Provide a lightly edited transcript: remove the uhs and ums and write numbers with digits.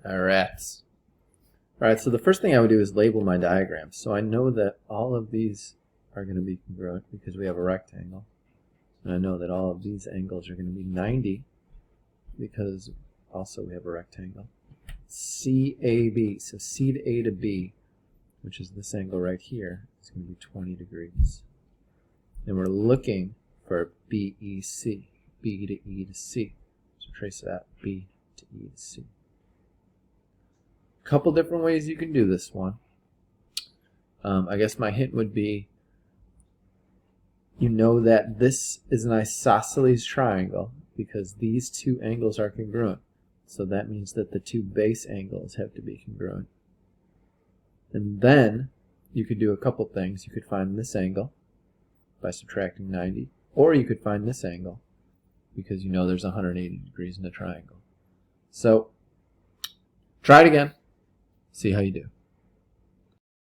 Rats. Alright, so the first thing I would do is label my diagram. So I know that all of these are going to be congruent because we have a rectangle. And I know that all of these angles are going to be 90 because also we have a rectangle. CAB, so C to A to B, which is this angle right here, is going to be 20 degrees. And we're looking for BEC, B to E to C. So trace that, B to E to C. Couple different ways you can do this one. I guess my hint would be, you know that this is an isosceles triangle because these two angles are congruent. So that means that the two base angles have to be congruent. And then you could do a couple things. You could find this angle by subtracting 90, or you could find this angle because you know there's 180 degrees in a triangle. So try it again. See how you do.